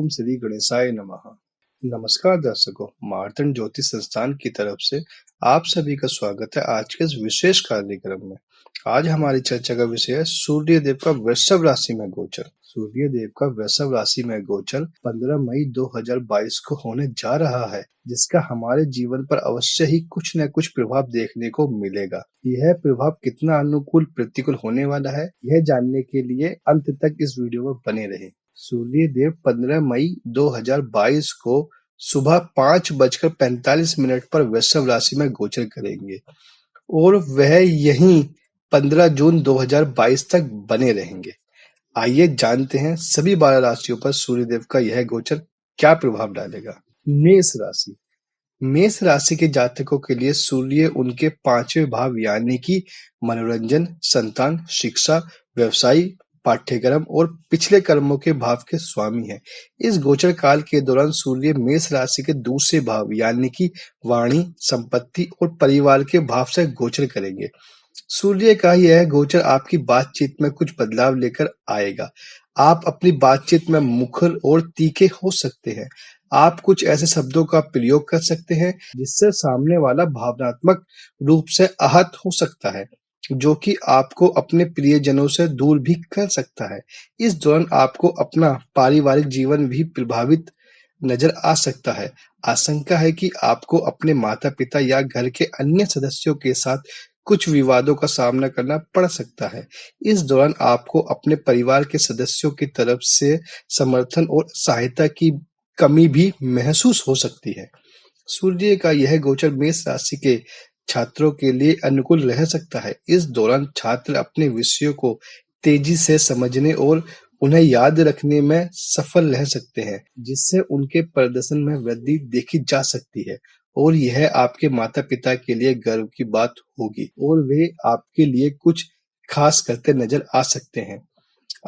श्री गणेशाय नमः। नमस्कार दर्शकों, मार्तंड ज्योतिष संस्थान की तरफ से आप सभी का स्वागत है आज के इस विशेष कार्यक्रम में। आज हमारी चर्चा का विषय है सूर्य देव का वृषभ राशि में गोचर। सूर्य देव का वृषभ राशि में गोचर 15 मई 2022 को होने जा रहा है, जिसका हमारे जीवन पर अवश्य ही कुछ न कुछ प्रभाव देखने को मिलेगा। यह प्रभाव कितना अनुकूल प्रतिकूल होने वाला है, यह जानने के लिए अंत तक इस वीडियो में बने रहें। सूर्य देव 15 मई 2022 को सुबह 5:45 पर वृषभ राशि में गोचर करेंगे और वह यहीं 15 जून 2022 तक बने रहेंगे। आइए जानते हैं सभी 12 राशियों पर सूर्यदेव का यह गोचर क्या प्रभाव डालेगा। मेष राशि। मेष राशि के जातकों के लिए सूर्य उनके 5वें भाव यानी कि मनोरंजन, संतान, शिक्षा, व्यवसाय, पाठ्यक्रम और पिछले कर्मों के भाव के स्वामी है। इस गोचर काल के दौरान सूर्य मेष राशि के दूसरे भाव यानी कि वाणी, संपत्ति और परिवार के भाव से गोचर करेंगे। सूर्य का यह गोचर आपकी बातचीत में कुछ बदलाव लेकर आएगा। आप अपनी बातचीत में मुखर और तीखे हो सकते हैं। आप कुछ ऐसे शब्दों का प्रयोग कर सकते हैं जिससे सामने वाला भावनात्मक रूप से आहत हो सकता है, जो कि आपको अपने प्रियजनों से दूर भी कर सकता है। इस दौरान आपको अपना पारिवारिक जीवन भी प्रभावित नजर आ सकता है। आशंका है कि आपको अपने माता-पिता या घर के अन्य सदस्यों के साथ कुछ विवादों का सामना करना पड़ सकता है। इस दौरान आपको अपने परिवार के सदस्यों की तरफ से समर्थन और सहायता की कमी भी महसूस हो सकती है। सूर्य का यह गोचर मेष राशि के छात्रों के लिए अनुकूल रह सकता है। इस दौरान छात्र अपने विषयों को तेजी से समझने और उन्हें याद रखने में सफल रह सकते हैं, जिससे उनके प्रदर्शन में वृद्धि देखी जा सकती है और यह आपके माता-पिता के लिए गर्व की बात होगी और वे आपके लिए कुछ खास करते नजर आ सकते हैं।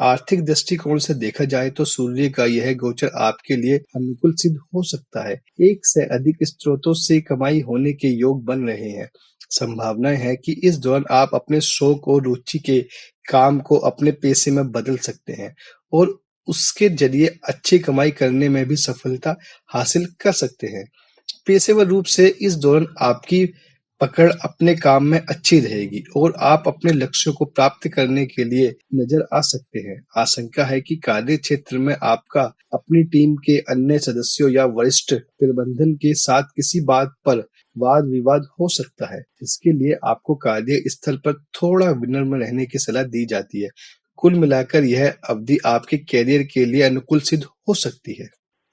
आर्थिक दृष्टिकोण से देखा जाए तो सूर्य का यह गोचर आपके लिए अनुकूल सिद्ध हो सकता है। एक से अधिक स्रोतों से कमाई होने के योग बन रहे हैं। संभावना है कि इस दौरान आप अपने शौक और रुचि के काम को अपने पेशे में बदल सकते हैं और उसके जरिए अच्छी कमाई करने में भी सफलता हासिल कर सकते हैं। पेशेवर रूप से इस दौरान आपकी पकड़ अपने काम में अच्छी रहेगी और आप अपने लक्ष्यों को प्राप्त करने के लिए नजर आ सकते हैं। आशंका है कि कार्य क्षेत्र में आपका अपनी टीम के अन्य सदस्यों या वरिष्ठ प्रबंधन के साथ किसी बात पर वाद विवाद हो सकता है। इसके लिए आपको कार्य स्थल पर थोड़ा विनम्र रहने की सलाह दी जाती है। कुल मिलाकर यह अवधि आपके कैरियर के लिए अनुकूल सिद्ध हो सकती है।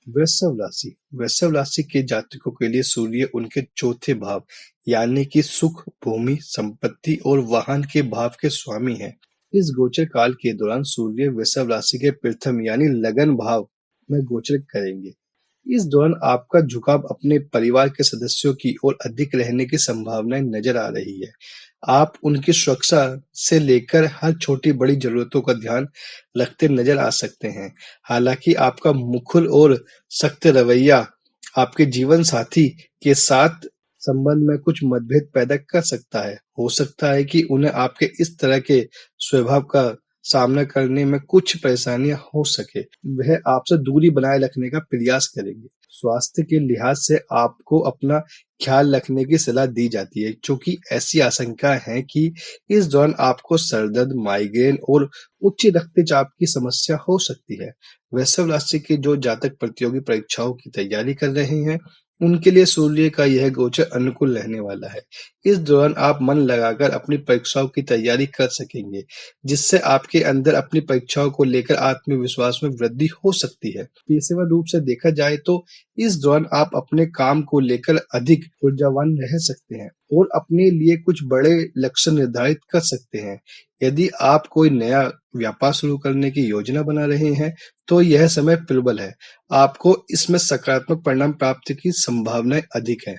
वृषभ राशि। वृषभ राशि के जातकों के लिए सूर्य उनके चौथे भाव यानी कि सुख, भूमि, संपत्ति और वाहन के भाव के स्वामी है। इस गोचर काल के दौरान सूर्य वृषभ राशि के प्रथम यानी लगन भाव में गोचर करेंगे। इस दौरान आपका झुकाव अपने परिवार के सदस्यों की ओर अधिक रहने की संभावनाएं नजर आ रही है। आप उनकी सुरक्षा से लेकर हर छोटी बड़ी जरूरतों का ध्यान रखते नजर आ सकते हैं। हालांकि आपका मुखर और सख्त रवैया आपके जीवन साथी के साथ संबंध में कुछ मतभेद पैदा कर सकता है। हो सकता है कि उन्हें आपके इस तरह के स्वभाव का सामना करने में कुछ परेशानियां हो सके। वह आपसे दूरी बनाए रखने का प्रयास करेंगे। स्वास्थ्य के लिहाज से आपको अपना ख्याल रखने की सलाह दी जाती है, क्योंकि ऐसी आशंका है कि इस दौरान आपको सरदर्द, माइग्रेन और उच्च रक्तचाप की समस्या हो सकती है। वृषभ राशि के जो जातक प्रतियोगी परीक्षाओं की तैयारी कर रहे हैं, उनके लिए सूर्य का यह गोचर अनुकूल रहने वाला है। इस दौरान आप मन लगाकर अपनी परीक्षाओं की तैयारी कर सकेंगे, जिससे आपके अंदर अपनी परीक्षाओं को लेकर आत्मविश्वास में वृद्धि हो सकती है। पेशेवर रूप से देखा जाए तो इस दौरान आप अपने काम को लेकर अधिक ऊर्जावान रह सकते हैं और अपने लिए कुछ बड़े लक्ष्य निर्धारित कर सकते हैं। यदि आप कोई नया व्यापार शुरू करने की योजना बना रहे हैं, तो यह समय प्रबल है। आपको इसमें सकारात्मक परिणाम प्राप्ति की संभावनाएं अधिक है।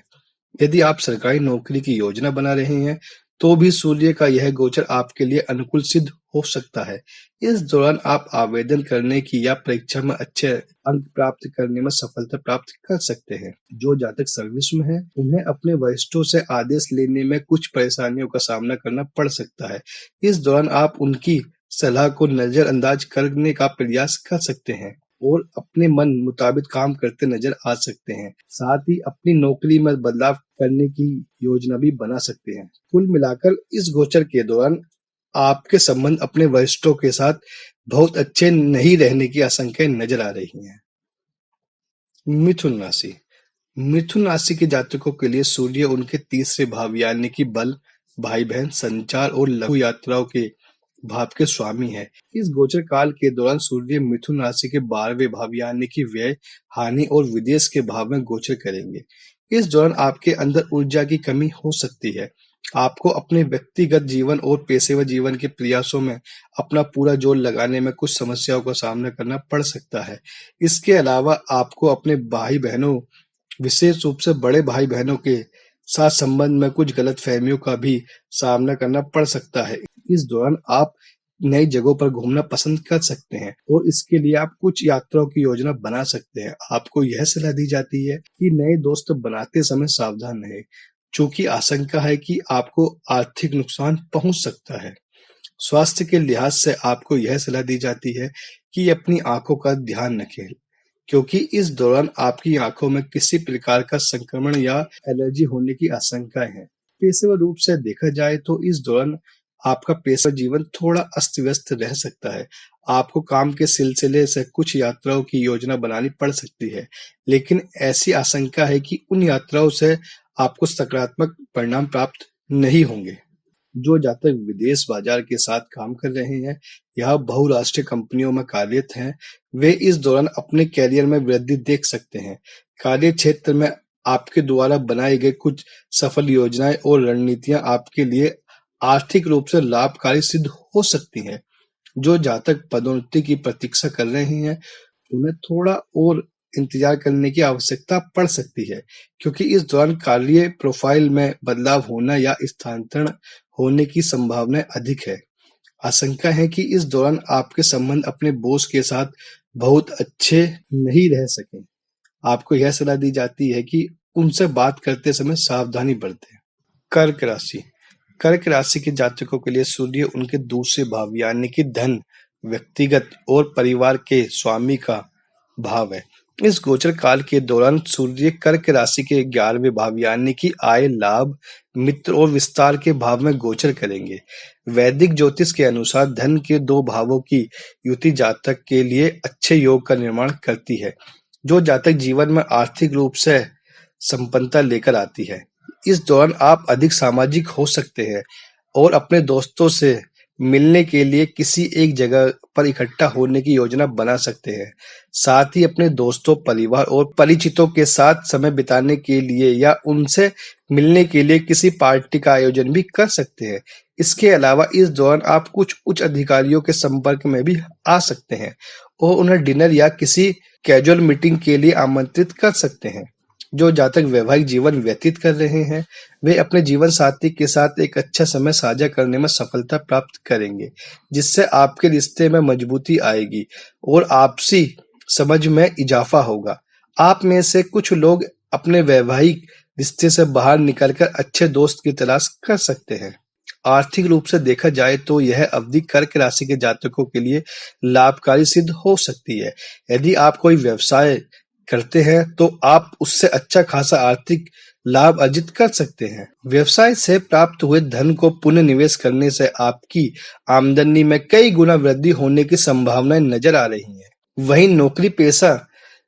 यदि आप सरकारी नौकरी की योजना बना रहे हैं, तो भी सूर्य का यह गोचर आपके लिए अनुकूल सिद्ध हो सकता है। इस दौरान आप आवेदन करने की या परीक्षा में अच्छे अंक प्राप्त करने में सफलता प्राप्त कर सकते हैं। जो जातक सर्विस में है, उन्हें अपने वरिष्ठों से आदेश लेने में कुछ परेशानियों का सामना करना पड़ सकता है। इस दौरान आप उनकी सलाह को नजरअंदाज करने का प्रयास कर सकते हैं। और अपने मन मुताबिक काम करते नजर आ सकते हैं। साथ ही अपनी नौकरी में बदलाव करने की योजना भी बना सकते हैं। कुल मिलाकर इस गोचर के दौरान आपके संबंध अपने वरिष्ठों के साथ बहुत अच्छे नहीं रहने की आशंकाएं नजर आ रही हैं। मिथुन राशि। मिथुन राशि के जातकों के लिए सूर्य उनके तीसरे भाव यानी कि बल, भाई बहन, संचार और लघु यात्राओं के भाव के स्वामी है। इस गोचर काल के दौरान सूर्य मिथुन राशि के 12वें भाव यानी कि व्यय, हानि और विदेश के भाव में गोचर करेंगे। इस दौरान आपके अंदर ऊर्जा की कमी हो सकती है। आपको अपने व्यक्तिगत जीवन और पेशेवर जीवन के प्रयासों में अपना पूरा जोर लगाने में कुछ समस्याओं का सामना करना पड़ सकता है। इसके अलावा आपको अपने भाई बहनों, विशेष रूप से बड़े भाई बहनों के साथ संबंध में कुछ गलतफहमियों का भी सामना करना पड़ सकता है। इस दौरान आप नई जगहों पर घूमना पसंद कर सकते हैं और इसके लिए आप कुछ यात्राओं की योजना बना सकते हैं। आपको यह सलाह दी जाती है कि नए दोस्त बनाते समय सावधान रहें, चूंकि आशंका है कि आपको आर्थिक नुकसान पहुंच सकता है। स्वास्थ्य के लिहाज से आपको यह सलाह दी जाती है कि अपनी आंखों का ध्यान रखें, क्योंकि इस दौरान आपकी आंखों में किसी प्रकार का संक्रमण या एलर्जी होने की आशंकाएं हैं। पेशेवर रूप से देखा जाए तो इस दौरान आपका पेशेवर जीवन थोड़ा अस्त व्यस्त रह सकता है। आपको काम के सिलसिले से कुछ यात्राओं की योजना बनानी पड़ सकती है, लेकिन ऐसी आशंका है कि उन यात्राओं से आपको सकारात्मक परिणाम प्राप्त नहीं होंगे। जो जातक विदेश बाजार के साथ काम कर रहे हैं या बहुराष्ट्रीय कंपनियों में कार्यरत हैं, वे इस दौरान अपने कैरियर में वृद्धि देख सकते हैं। कार्य क्षेत्र में आपके द्वारा बनाई गई कुछ सफल योजनाएं और रणनीतियां आपके लिए आर्थिक रूप से लाभकारी सिद्ध हो सकती हैं। जो जातक पदोन्नति की प्रतीक्षा कर रहे हैं, उन्हें थोड़ा और इंतजार करने की आवश्यकता पड़ सकती है, क्योंकि इस दौरान कार्य प्रोफाइल में बदलाव होना या स्थानांतरण होने की संभावना अधिक है। आशंका है कि इस दौरान आपके संबंध अपने बॉस के साथ बहुत अच्छे नहीं रह सकें। आपको यह सलाह दी जाती है कि उनसे बात करते समय सावधानी बरतें। कर्क राशि। कर्क राशि के जातकों के लिए सूर्य उनके दूसरे भाव यानी कि धन, व्यक्तिगत और परिवार के स्वामी का भाव है। इस गोचर काल के दौरान सूर्य कर्क राशि के 11वें भाव यानी कि आय, लाभ, मित्र और विस्तार के भाव में गोचर करेंगे। वैदिक ज्योतिष के अनुसार धन के 2 भावों की युति जातक के लिए अच्छे योग का निर्माण करती है, जो जातक जीवन में आर्थिक रूप से संपन्नता लेकर आती है। इस दौरान आप अधिक सामाजिक हो सकते हैं और अपने दोस्तों से मिलने के लिए किसी एक जगह पर इकट्ठा होने की योजना बना सकते हैं। साथ ही अपने दोस्तों, परिवार और परिचितों के साथ समय बिताने के लिए या उनसे मिलने के लिए किसी पार्टी का आयोजन भी कर सकते हैं। इसके अलावा इस दौरान आप कुछ उच्च अधिकारियों के संपर्क में भी आ सकते हैं और उन्हें डिनर या किसी कैजुअल मीटिंग के लिए आमंत्रित कर सकते हैं। जो जातक वैवाहिक जीवन व्यतीत कर रहे हैं, वे अपने जीवन साथी के साथ एक अच्छा समय साझा करने में सफलता प्राप्त करेंगे, जिससे आपके रिश्ते में मजबूती आएगी और आपसी समझ में इजाफा होगा। आप में से कुछ लोग अपने वैवाहिक रिश्ते से बाहर निकलकर अच्छे दोस्त की तलाश कर सकते हैं। आर्थिक रूप से देखा जाए तो यह अवधि कर्क राशि के जातकों के लिए लाभकारी सिद्ध हो सकती है। यदि आप कोई व्यवसाय करते हैं तो आप उससे अच्छा खासा आर्थिक लाभ अर्जित कर सकते हैं। व्यवसाय से प्राप्त हुए धन को पुनः निवेश करने से आपकी आमदनी में कई गुना वृद्धि होने की संभावनाएं नजर आ रही हैं। वहीं नौकरी पेशा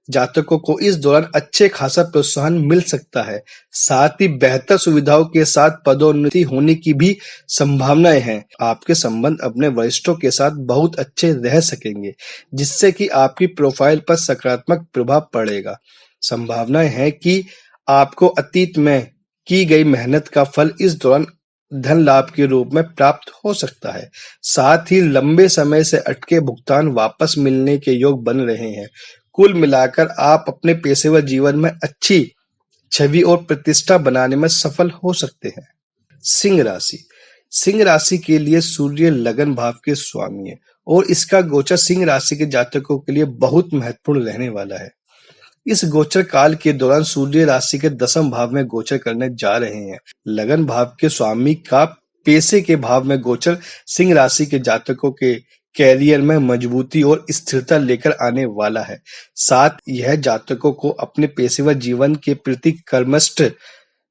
जातकों को इस दौरान अच्छे खासा प्रोत्साहन मिल सकता है। साथ ही बेहतर सुविधाओं के साथ पदोन्नति होने की भी संभावनाएं हैं। आपके संबंध अपने वरिष्ठों के साथ बहुत अच्छे रह सकेंगे, जिससे कि आपकी प्रोफाइल पर सकारात्मक प्रभाव पड़ेगा। संभावनाएं है कि आपको अतीत में की गई मेहनत का फल इस दौरान धन लाभ के रूप में प्राप्त हो सकता है। साथ ही लंबे समय से अटके भुगतान वापस मिलने के योग बन रहे हैं। कुल मिलाकर आप अपने पेशेवर जीवन में अच्छी छवि और प्रतिष्ठा बनाने में सफल हो सकते हैं। सिंह राशि। सिंह राशि के लिए सूर्य लगन भाव के स्वामी है और इसका गोचर सिंह राशि के जातकों के लिए बहुत महत्वपूर्ण रहने वाला है। इस गोचर काल के दौरान सूर्य राशि के 10वें भाव में गोचर करने जा रहे हैं। लगन भाव के स्वामी का पेशे के भाव में गोचर सिंह राशि के जातकों के कैरियर में मजबूती और स्थिरता लेकर आने वाला है। साथ यह जातकों को अपने पेशेवर जीवन के प्रति कर्मठ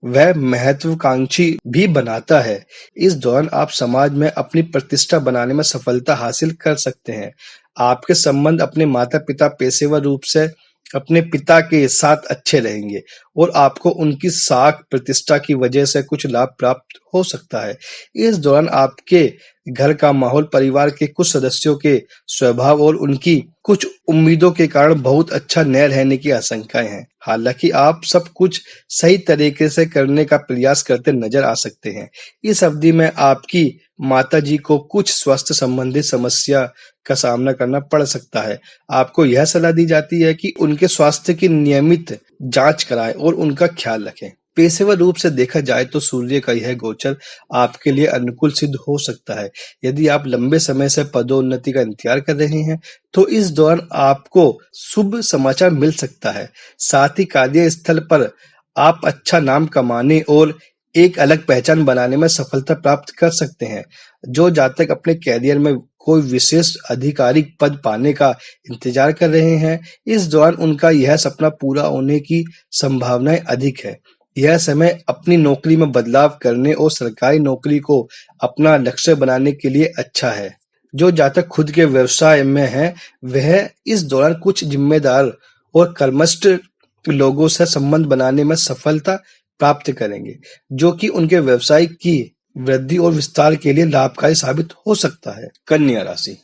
व महत्वाकांक्षी भी बनाता है। इस दौरान आप समाज में अपनी प्रतिष्ठा बनाने में सफलता हासिल कर सकते हैं। आपके संबंध अपने माता-पिता पेशेवर रूप से अपने पिता के साथ अच्छे रहेंगे और आपको उनकी साख प्रतिष्ठा की वजह से कुछ लाभ प्राप्त हो सकता है। इस दौरान आपके घर का माहौल परिवार के कुछ सदस्यों के स्वभाव और उनकी कुछ उम्मीदों के कारण बहुत अच्छा न रहने की आशंकाएं हैं। हालांकि आप सब कुछ सही तरीके से करने का प्रयास करते नजर आ सकते हैं। इस अवधि में आपकी माताजी को कुछ स्वास्थ्य संबंधित समस्या का सामना करना पड़ सकता है। आपको यह सलाह दी जाती है कि उनके स्वास्थ्य की नियमित जांच कराएं और उनका ख्याल रखें। पेशेवर रूप से देखा जाए तो सूर्य का यह गोचर आपके लिए अनुकूल सिद्ध हो सकता है। यदि आप लंबे समय से पदोन्नति का इंतजार कर रहे हैं तो इस दौरान आपको शुभ समाचार मिल सकता है। साथ ही कार्यस्थल पर आप अच्छा नाम कमाने और एक अलग पहचान बनाने में सफलता प्राप्त कर सकते हैं। जो जातक अपने कैरियर में कोई विशेष आधिकारिक पद पाने का इंतजार कर रहे हैं, इस दौरान उनका यह सपना पूरा होने की संभावनाएं अधिक है। यह समय अपनी नौकरी में बदलाव करने और सरकारी नौकरी को अपना लक्ष्य बनाने के लिए अच्छा है। जो जातक खुद के व्यवसाय में है, वह इस दौरान कुछ जिम्मेदार और कर्मठ लोगों से संबंध बनाने में सफलता प्राप्त करेंगे, जो कि उनके व्यवसाय की वृद्धि और विस्तार के लिए लाभकारी साबित हो सकता है। कन्या राशि।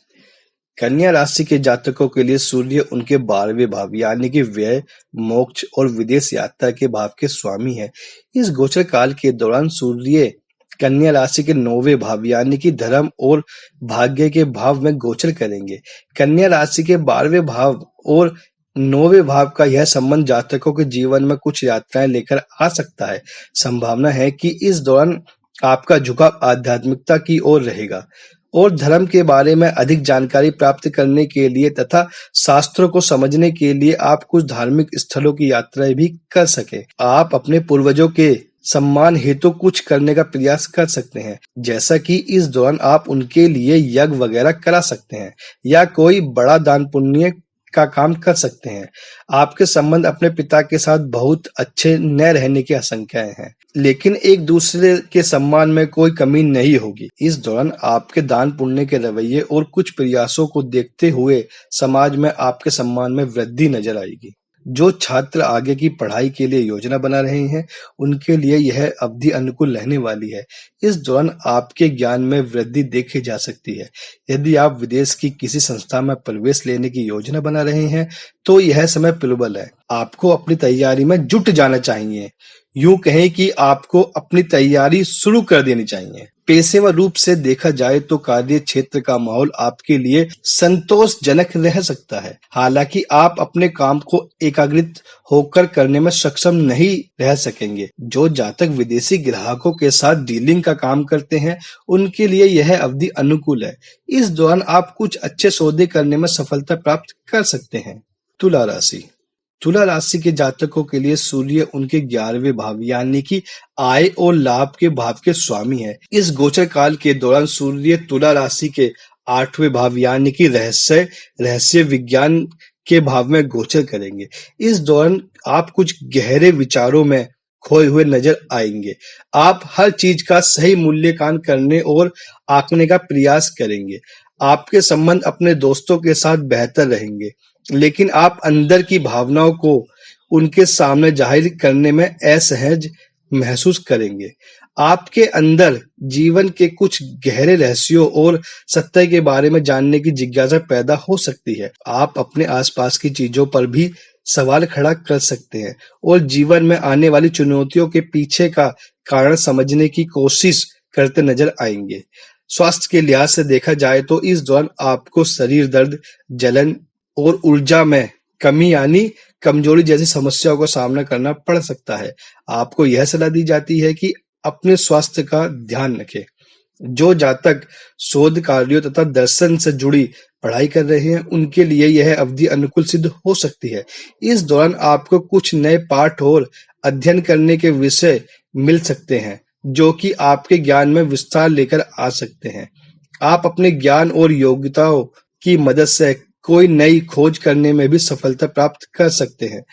कन्या राशि के जातकों के लिए सूर्य उनके 12वें भाव यानी कि व्यय, मोक्ष और विदेश यात्रा के भाव के स्वामी है। इस गोचर काल के दौरान सूर्य कन्या राशि के 9वें भाव यानी कि धर्म और भाग्य के भाव में गोचर करेंगे। कन्या राशि के 12वें भाव और 9वें भाव का यह संबंध जातकों के जीवन में कुछ यात्राएं लेकर आ सकता है। संभावना है कि इस दौरान आपका झुकाव आध्यात्मिकता की ओर रहेगा और धर्म के बारे में अधिक जानकारी प्राप्त करने के लिए तथा शास्त्रों को समझने के लिए आप कुछ धार्मिक स्थलों की यात्राएं भी कर सके। आप अपने पूर्वजों के सम्मान हेतु कुछ करने का प्रयास कर सकते हैं, जैसा कि इस दौरान आप उनके लिए यज्ञ वगैरह करा सकते हैं या कोई बड़ा दान पुण्य का काम कर सकते हैं। आपके संबंध अपने पिता के साथ बहुत अच्छे न रहने की आशंकाएं हैं, लेकिन एक दूसरे के सम्मान में कोई कमी नहीं होगी। इस दौरान आपके दान पुण्य के रवैये और कुछ प्रयासों को देखते हुए समाज में आपके सम्मान में वृद्धि नजर आएगी। जो छात्र आगे की पढ़ाई के लिए योजना बना रहे हैं, उनके लिए यह अवधि अनुकूल रहने वाली है। इस दौरान आपके ज्ञान में वृद्धि देखी जा सकती है। यदि आप विदेश की किसी संस्था में प्रवेश लेने की योजना बना रहे हैं, तो यह समय प्रबल है। आपको अपनी तैयारी में जुट जाना चाहिए। यूं कहें कि आपको अपनी तैयारी शुरू कर देनी चाहिए। पेशेवर रूप से देखा जाए तो कार्य क्षेत्र का माहौल आपके लिए संतोषजनक रह सकता है। हालांकि आप अपने काम को एकाग्रित होकर करने में सक्षम नहीं रह सकेंगे। जो जातक विदेशी ग्राहकों के साथ डीलिंग का काम करते हैं, उनके लिए यह अवधि अनुकूल है। इस दौरान आप कुछ अच्छे सौदे करने में सफलता प्राप्त कर सकते हैं। तुला राशि। तुला राशि के जातकों के लिए सूर्य उनके 11वें भाव यानी कि आय और लाभ के भाव के स्वामी है। इस गोचर काल के दौरान सूर्य तुला राशि के 8वें भाव यानी कि रहस्य विज्ञान के भाव में गोचर करेंगे। इस दौरान आप कुछ गहरे विचारों में खोए हुए नजर आएंगे। आप हर चीज का सही मूल्यांकन करने और आंकने का प्रयास करेंगे। आपके संबंध अपने दोस्तों के साथ बेहतर रहेंगे, लेकिन आप अंदर की भावनाओं को उनके सामने जाहिर करने में असहज महसूस करेंगे। आपके अंदर जीवन के कुछ गहरे रहस्यों और सत्य के बारे में जानने की जिज्ञासा पैदा हो सकती है। आप अपने आसपास की चीजों पर भी सवाल खड़ा कर सकते हैं और जीवन में आने वाली चुनौतियों के पीछे का कारण समझने की कोशिश करते नजर आएंगे। स्वास्थ्य के लिहाज से देखा जाए तो इस दौरान आपको शरीर दर्द, जलन और ऊर्जा में कमी यानी कमजोरी जैसी समस्याओं का सामना करना पड़ सकता है। आपको यह सलाह दी जाती है कि अपने स्वास्थ्य का ध्यान रखें। जो जातक शोध कार्यों तथा दर्शन से जुड़ी पढ़ाई कर रहे हैं, उनके लिए यह अवधि अनुकूल सिद्ध हो सकती है। इस दौरान आपको कुछ नए पाठ और अध्ययन करने के विषय मिल सकते हैं, जो कि आपके ज्ञान में विस्तार लेकर आ सकते हैं। आप अपने ज्ञान और योग्यताओं की मदद से कोई नई खोज करने में भी सफलता प्राप्त कर सकते हैं।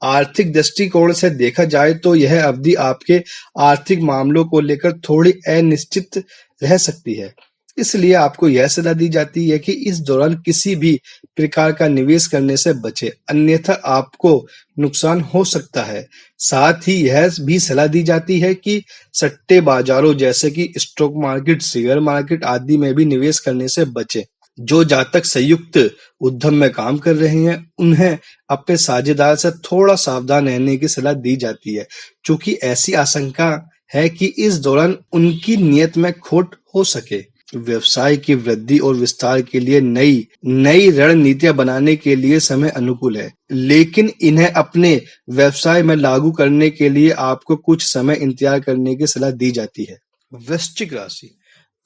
आर्थिक दृष्टिकोण से देखा जाए तो यह अवधि आपके आर्थिक मामलों को लेकर थोड़ी अनिश्चित रह सकती है। इसलिए आपको यह सलाह दी जाती है कि इस दौरान किसी भी प्रकार का निवेश करने से बचें, अन्यथा आपको नुकसान हो सकता है। साथ ही यह भी सलाह दी जाती है कि सट्टे बाजारों जैसे कि स्टॉक मार्केट, शेयर मार्केट आदि में भी निवेश करने से बचें। जो जातक संयुक्त उद्यम में काम कर रहे हैं, उन्हें अपने साझेदार से थोड़ा सावधान रहने की सलाह दी जाती है, चूंकि ऐसी आशंका है कि इस दौरान उनकी नीयत में खोट हो सके। व्यवसाय की वृद्धि और विस्तार के लिए नई नई रणनीतियां बनाने के लिए समय अनुकूल है, लेकिन इन्हें अपने व्यवसाय में लागू करने के लिए आपको कुछ समय इंतजार करने की सलाह दी जाती है। वृश्चिक राशि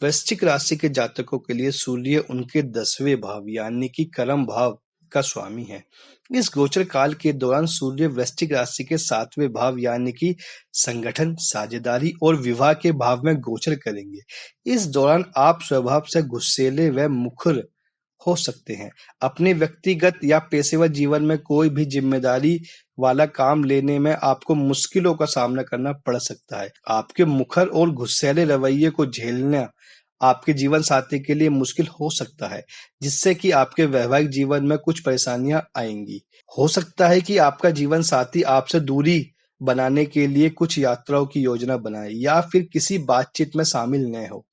वृश्चिक राशि के जातकों के लिए सूर्य उनके 10वें भाव यानी कि कर्म भाव का स्वामी है। इस गोचर काल के दौरान सूर्य वृश्चिक राशि के 7वें भाव यानी कि संगठन, साझेदारी और विवाह के भाव में गोचर करेंगे। इस दौरान आप स्वभाव से गुस्सैले व मुखर हो सकते हैं। अपने व्यक्तिगत या पेशेवर जीवन में कोई भी जिम्मेदारी वाला काम लेने में आपको मुश्किलों का सामना करना पड़ सकता है। आपके मुखर और गुस्सैले रवैये को झेलना आपके जीवन साथी के लिए मुश्किल हो सकता है, जिससे कि आपके वैवाहिक जीवन में कुछ परेशानियां आएंगी। हो सकता है कि आपका जीवन साथी आपसे दूरी बनाने के लिए कुछ यात्राओं की योजना बनाए या फिर किसी बातचीत में शामिल न हो।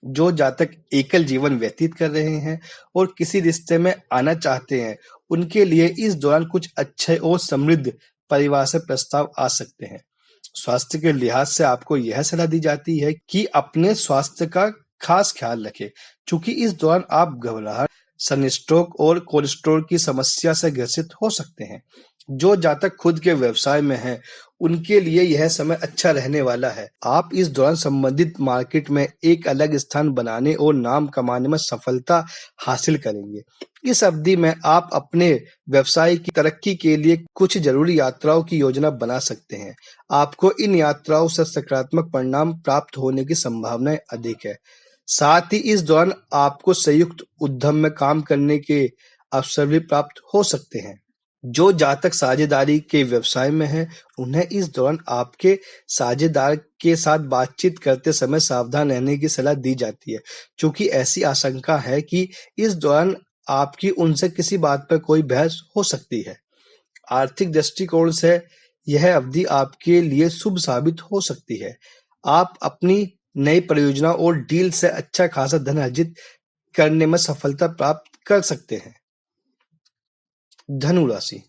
जो जातक एकल जीवन व्यतीत कर रहे हैं और किसी रिश्ते में आना चाहते हैं, उनके लिए इस दौरान कुछ अच्छे और समृद्ध परिवार से प्रस्ताव आ सकते हैं। स्वास्थ्य के लिहाज से आपको यह सलाह दी जाती है कि अपने स्वास्थ्य का खास ख्याल रखें, चूंकि इस दौरान आप घबराहट, सनस्ट्रोक और कोलेस्ट्रॉल की समस्या से ग्रसित हो सकते हैं। जो जातक खुद के व्यवसाय में हैं, उनके लिए यह समय अच्छा रहने वाला है। आप इस दौरान संबंधित मार्केट में एक अलग स्थान बनाने और नाम कमाने में सफलता हासिल करेंगे। इस अवधि में आप अपने व्यवसाय की तरक्की के लिए कुछ जरूरी यात्राओं की योजना बना सकते हैं। आपको इन यात्राओं से सकारात्मक परिणाम प्राप्त होने की संभावनाएं अधिक है। साथ ही इस दौरान आपको संयुक्त उद्यम में काम करने के अवसर भी प्राप्त हो सकते हैं। जो जातक साझेदारी के व्यवसाय में हैं, उन्हें इस दौरान आपके साझेदार के साथ बातचीत करते समय सावधान रहने की सलाह दी जाती है, क्योंकि ऐसी आशंका है कि इस दौरान आपकी उनसे किसी बात पर कोई बहस हो सकती है। आर्थिक दृष्टिकोण से यह अवधि आपके लिए शुभ साबित हो सकती है। आप अपनी नई परियोजना और डील से अच्छा खासा धन अर्जित करने में सफलता प्राप्त कर सकते हैं। धनु राशि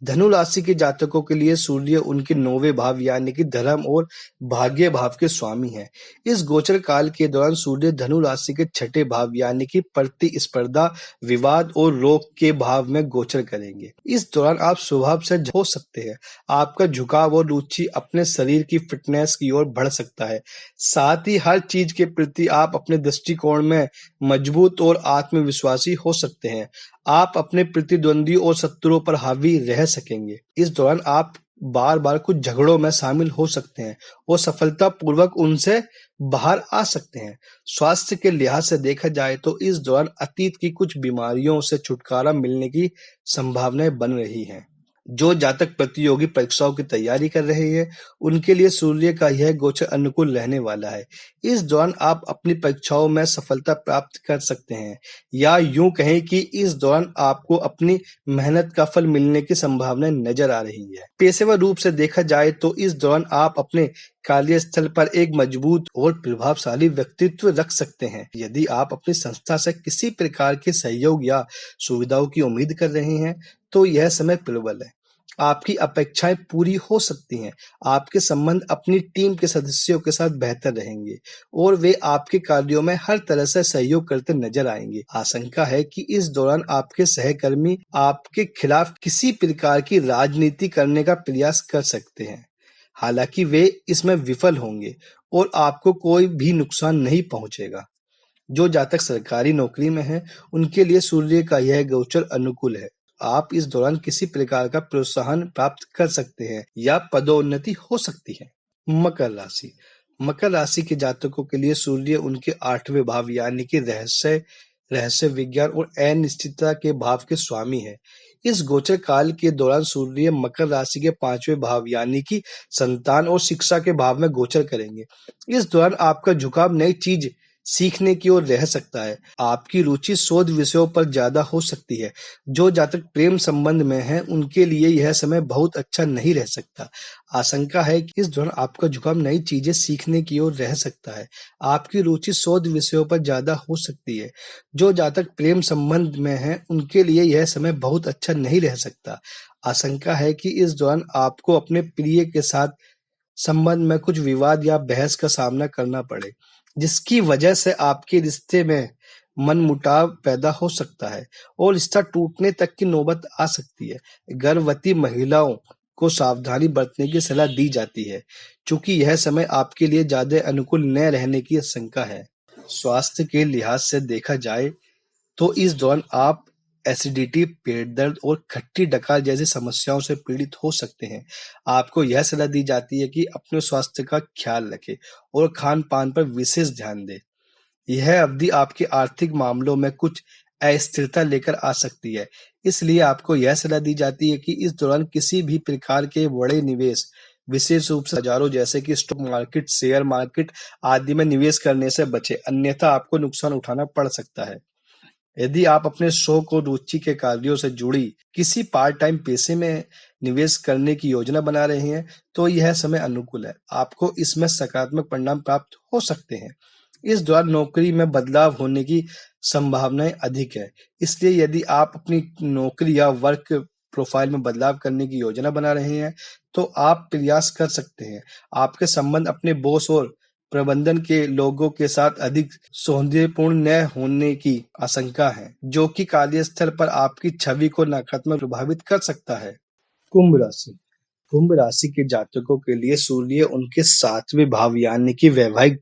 धनु राशि के जातकों के लिए सूर्य उनके 9वें भाव यानी कि धर्म और भाग्य भाव के स्वामी है। इस गोचर काल के दौरान सूर्य धनु राशि के 6ठे भाव यानी कि प्रतिस्पर्धा, विवाद और रोग के भाव में गोचर करेंगे। इस दौरान आप स्वभाव से हो सकते हैं। आपका झुकाव और रुचि अपने शरीर की फिटनेस की ओर बढ़ सकता है। साथ ही हर चीज के प्रति आप अपने दृष्टिकोण में मजबूत और आत्मविश्वासी हो सकते हैं। आप अपने प्रतिद्वंदी और शत्रुओं पर हावी रह सकेंगे। इस दौरान आप बार-बार कुछ झगड़ों में शामिल हो सकते हैं और सफलतापूर्वक उनसे बाहर आ सकते हैं। स्वास्थ्य के लिहाज से देखा जाए तो इस दौरान अतीत की कुछ बीमारियों से छुटकारा मिलने की संभावनाएं बन रही हैं। जो जातक प्रतियोगी परीक्षाओं की तैयारी कर रहे हैं, उनके लिए सूर्य का यह गोचर अनुकूल रहने वाला है। इस दौरान आप अपनी परीक्षाओं में सफलता प्राप्त कर सकते हैं, या यूं कहें कि इस दौरान आपको अपनी मेहनत का फल मिलने की संभावना नजर आ रही है। पेशेवर रूप से देखा जाए तो इस दौरान आप अपने कार्यस्थल पर एक मजबूत और प्रभावशाली व्यक्तित्व रख सकते हैं। यदि आप अपनी संस्था से किसी प्रकार के सहयोग या सुविधाओं की उम्मीद कर रहे हैं, तो यह समय प्रबल है। आपकी अपेक्षाएं पूरी हो सकती हैं। आपके संबंध अपनी टीम के सदस्यों के साथ बेहतर रहेंगे और वे आपके कार्यों में हर तरह से सहयोग करते नजर आएंगे। आशंका है कि इस दौरान आपके सहकर्मी आपके खिलाफ किसी प्रकार की राजनीति करने का प्रयास कर सकते हैं। हालांकि वे इसमें विफल होंगे और आपको कोई भी नुकसान नहीं पहुंचेगा। जो जातक सरकारी नौकरी में हैं, उनके लिए सूर्य का यह गोचर अनुकूल है। आप इस दौरान किसी प्रकार का प्रोत्साहन प्राप्त कर सकते हैं या पदोन्नति हो सकती है। मकर राशि मकर राशि के जातकों के लिए सूर्य उनके 8वें भाव यानी कि रहस्य विज्ञान और अनिश्चितता के भाव के स्वामी है। इस गोचर काल के दौरान सूर्य मकर राशि के 5वें भाव यानी कि संतान और शिक्षा के भाव में गोचर करेंगे। इस दौरान आपका झुकाव नई चीज सीखने की ओर रह सकता है। आपकी रुचि शोध विषयों पर ज्यादा हो सकती है। जो जातक प्रेम संबंध में हैं, उनके लिए यह समय बहुत अच्छा नहीं रह सकता। आशंका है कि इस दौरान आपका झुकाव नई चीजें सीखने की ओर रह सकता है। आपकी रुचि शोध विषयों पर ज्यादा हो सकती है। जो जातक प्रेम संबंध में हैं, उनके लिए यह समय बहुत अच्छा नहीं रह सकता। आशंका है कि इस दौरान आपको अपने प्रिय के साथ संबंध में कुछ विवाद या बहस का सामना करना पड़े, जिसकी वजह से आपके रिश्ते में मनमुटाव पैदा हो सकता है और रिश्ता टूटने तक की नौबत आ सकती है। गर्भवती महिलाओं को सावधानी बरतने की सलाह दी जाती है, चूंकि यह समय आपके लिए ज्यादा अनुकूल न रहने की आशंका है। स्वास्थ्य के लिहाज से देखा जाए तो इस दौरान आप एसिडिटी, पेट दर्द और खट्टी डकार जैसी समस्याओं से पीड़ित हो सकते हैं। आपको यह सलाह दी जाती है कि अपने स्वास्थ्य का ख्याल रखें और खान-पान पर विशेष ध्यान दें। यह अवधि आपके आर्थिक मामलों में कुछ अस्थिरता लेकर आ सकती है, इसलिए आपको यह सलाह दी जाती है कि इस दौरान किसी भी प्रकार के बड़े निवेश, विशेष रूप से बाजारों जैसे कि स्टॉक मार्केट, शेयर मार्केट आदि में निवेश करने से बचें, अन्यथा आपको नुकसान उठाना पड़ सकता है। यदि आप अपने शौक और रुचि के कार्यों से जुड़ी किसी पार्ट टाइम पेशे में निवेश करने की योजना बना रहे हैं, तो यह समय अनुकूल है। आपको इसमें सकारात्मक परिणाम प्राप्त हो सकते हैं। इस दौरान नौकरी में बदलाव होने की संभावनाएं अधिक है, इसलिए यदि आप अपनी नौकरी या वर्क प्रोफाइल में बदलाव करने की योजना बना रहे हैं, तो आप प्रयास कर सकते हैं। आपके संबंध अपने बॉस और प्रबंधन के लोगों के साथ अधिक सौहार्दपूर्ण न होने की आशंका है, जो कि कार्यस्थल पर आपकी छवि को नकारात्मक प्रभावित कर सकता है। कुंभ राशि कुंभ राशि के जातकों के लिए सूर्य उनके 7वें भाव यानी कि वैवाहिक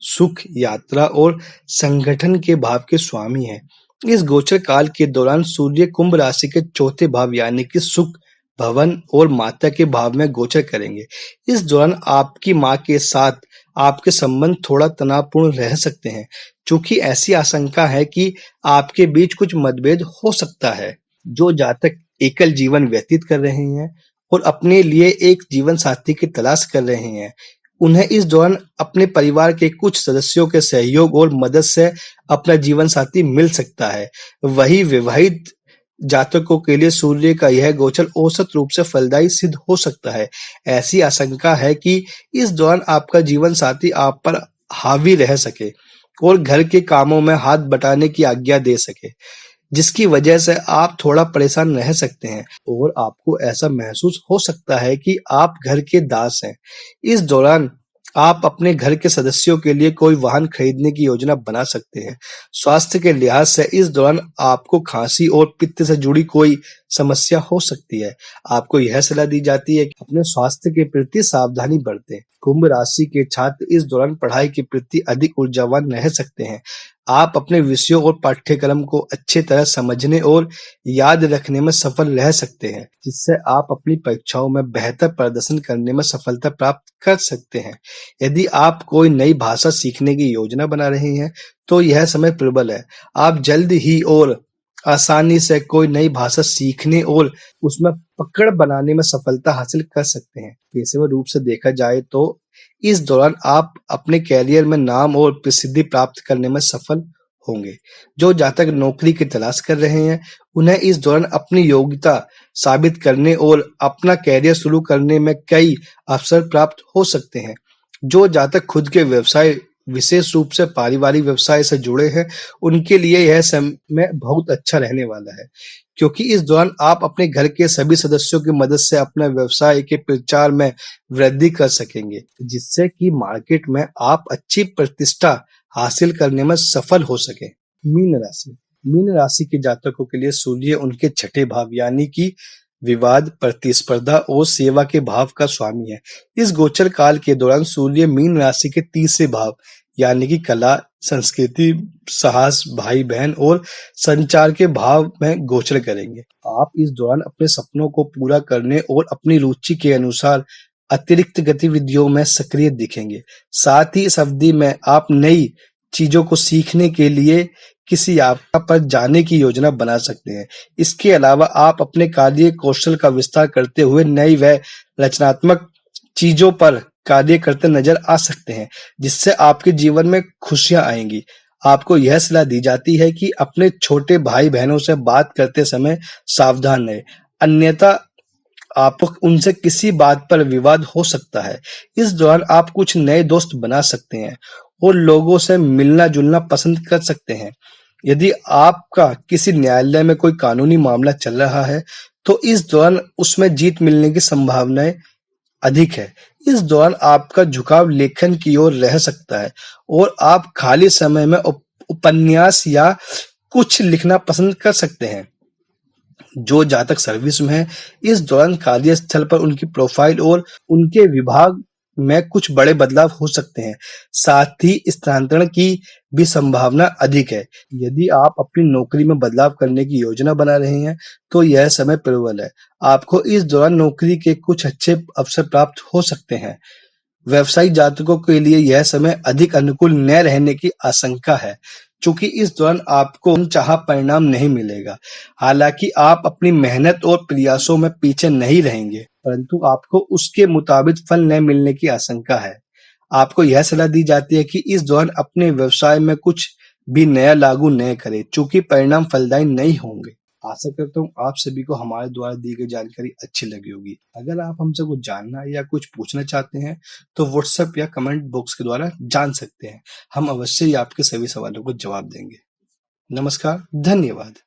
सुख, यात्रा और संगठन के भाव के स्वामी है। इस गोचर काल के दौरान सूर्य कुंभ राशि के 4थे भाव यानी कि सुख, भवन और माता के भाव में गोचर करेंगे। इस दौरान आपकी मां के साथ आपके संबंध थोड़ा तनावपूर्ण रह सकते हैं, चूंकि ऐसी आशंका है कि आपके बीच कुछ मतभेद हो सकता है। जो जातक एकल जीवन व्यतीत कर रहे हैं और अपने लिए एक जीवन साथी की तलाश कर रहे हैं, उन्हें इस दौरान अपने परिवार के कुछ सदस्यों के सहयोग और मदद से अपना जीवन साथी मिल सकता है। वही विवाहित जातकों के लिए सूर्य का यह गोचर औसत रूप से फलदायी सिद्ध हो सकता है। ऐसी आशंका है कि इस दौरान आपका जीवन साथी आप पर हावी रह सके और घर के कामों में हाथ बटाने की आज्ञा दे सके, जिसकी वजह से आप थोड़ा परेशान रह सकते हैं और आपको ऐसा महसूस हो सकता है कि आप घर के दास हैं। इस दौरान आप अपने घर के सदस्यों के लिए कोई वाहन खरीदने की योजना बना सकते हैं। स्वास्थ्य के लिहाज से इस दौरान आपको खांसी और पित्त से जुड़ी कोई समस्या हो सकती है। आपको यह सलाह दी जाती है कि अपने स्वास्थ्य के प्रति सावधानी बरतें। कुंभ राशि के छात्र इस दौरान पढ़ाई के प्रति अधिक ऊर्जावान रह सकते हैं। आप अपने विषयों और पाठ्यक्रम को अच्छी तरह समझने और याद रखने में सफल रह सकते हैं, जिससे आप अपनी परीक्षाओं में बेहतर प्रदर्शन करने में सफलता प्राप्त कर सकते हैं। यदि आप कोई नई भाषा सीखने की योजना बना रहे हैं, तो यह समय प्रबल है। आप जल्द ही और आसानी से कोई नई भाषा सीखने और उसमें पकड़ बनाने में सफलता हासिल कर सकते हैं। पेशेवर रूप से देखा जाए तो इस दौरान आप अपने कैरियर में नाम और प्रसिद्धि प्राप्त करने में सफल होंगे। जो जातक नौकरी की तलाश कर रहे हैं, उन्हें इस दौरान अपनी योग्यता साबित करने और अपना कैरियर शुरू करने में कई अवसर प्राप्त हो सकते हैं। जो जातक खुद के व्यवसाय, विशेष रूप से पारिवारिक व्यवसाय से जुड़े हैं, उनके लिए यह समय बहुत अच्छा रहने वाला है, क्योंकि इस दौरान आप अपने घर के सभी सदस्यों की मदद से अपने व्यवसाय के प्रचार में वृद्धि कर सकेंगे, जिससे कि मार्केट में आप अच्छी प्रतिष्ठा हासिल करने में सफल हो सके। मीन राशि के जातकों के लिए सूर्य उनके 6ठे भाव यानी कि विवाद, प्रतिस्पर्धा और सेवा के भाव का स्वामी है। इस गोचर काल के दौरान सूर्य मीन राशि के 30वें भाव यानी कि कला, संस्कृति, साहस, भाई बहन और संचार के भाव में गोचर करेंगे। आप इस दौरान अपने सपनों को पूरा करने और अपनी रुचि के अनुसार अतिरिक्त गतिविधियों में सक्रिय दिखेंगे। साथ ही इस अवधि में आप नई चीजों को सीखने के लिए किसी यात्रा पर जाने की योजना बना सकते हैं। इसके अलावा आप अपने कार्य कौशल का विस्तार करते हुए नई व रचनात्मक चीजों पर कार्य करते नजर आ सकते हैं, जिससे आपके जीवन में खुशियां आएंगी। आपको यह सलाह दी जाती है कि अपने छोटे भाई बहनों से बात करते समय सावधान रहें, अन्यथा आप उनसे किसी बात पर विवाद हो सकता है। इस दौरान आप कुछ नए दोस्त बना सकते हैं और लोगों से मिलना जुलना पसंद कर सकते हैं। यदि आपका किसी न्यायालय में कोई कानूनी मामला चल रहा है, तो इस दौरान उसमें जीत मिलने की संभावनाएं अधिक है। इस दौरान आपका झुकाव लेखन की ओर रह सकता है और आप खाली समय में उपन्यास या कुछ लिखना पसंद कर सकते हैं। जो जातक सर्विस में है, इस दौरान कार्यस्थल पर उनकी प्रोफाइल और उनके विभाग में कुछ बड़े बदलाव हो सकते हैं। साथ ही स्थानांतरण की भी संभावना अधिक है। यदि आप अपनी नौकरी में बदलाव करने की योजना बना रहे हैं, तो यह समय प्रबल है। आपको इस दौरान नौकरी के कुछ अच्छे अवसर प्राप्त हो सकते हैं। व्यवसायिक जातकों के लिए यह समय अधिक अनुकूल न रहने की आशंका है, चूंकि इस दौरान आपको अनचाहा परिणाम नहीं मिलेगा। हालांकि आप अपनी मेहनत और प्रयासों में पीछे नहीं रहेंगे, परंतु आपको उसके मुताबिक फल न मिलने की आशंका है। आपको यह सलाह दी जाती है कि इस दौरान अपने व्यवसाय में कुछ भी नया लागू न करें, चूंकि परिणाम फलदायी नहीं होंगे। आशा करता हूँ आप सभी को हमारे द्वारा दी गई जानकारी अच्छी लगी होगी। अगर आप हमसे कुछ जानना या कुछ पूछना चाहते हैं, तो व्हाट्सएप या कमेंट बॉक्स के द्वारा जान सकते हैं। हम अवश्य ही आपके सभी सवालों को जवाब देंगे। नमस्कार, धन्यवाद।